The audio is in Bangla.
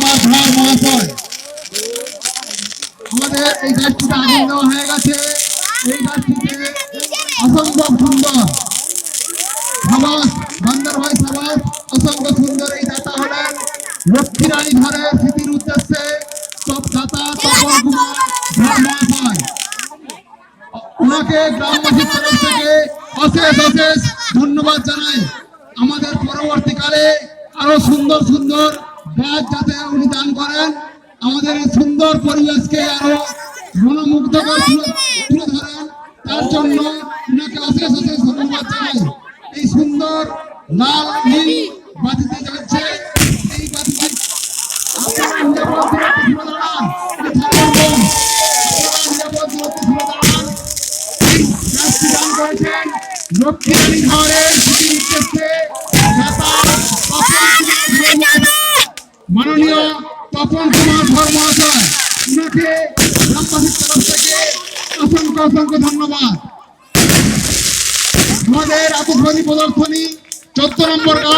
কুমার ধর মহাশয়। আমাদের এই গাছটিতে আগুন দেওয়া হয়ে গেছে। এই গাছটিতে অসম্ভব সুন্দর সাবাস বান্দরভাই সাবাস, অসংখ্য সুন্দর এই দাতা হলেন লক্ষ্মী রানী ধরের স্মৃতির উদ্দেশ্যে দাতা তপন কুমার ধর মহাশয়। ওনাকে গ্রামবাসীর তরফ থেকে অশেষ অশেষ ধন্যবাদ জানাই। আমাদের পরবর্তীকালে আরো সুন্দর সুন্দর গাছ যাতে উনি দান করেন, আমাদের এই সুন্দর পরিবেশকে আরো মনোমুগ্ধকর তুলে ধরেন, তার জন্য ওনাকে অশেষ অশেষ ধন্যবাদ জানাই। এই সুন্দর লাল নীল বাতিতে যাচ্ছে এই বাতিতে লক্ষ্মী রানী ধরের উদ্দেশ্যে মাননীয় তপন কুমার ধর মহাশয়, ওনাকে গ্রামবাসীর তরফ থেকে অসংখ্য অসংখ্য ধন্যবাদ। আমাদের আতশবাজি প্রদর্শনী 14 নম্বর গাছ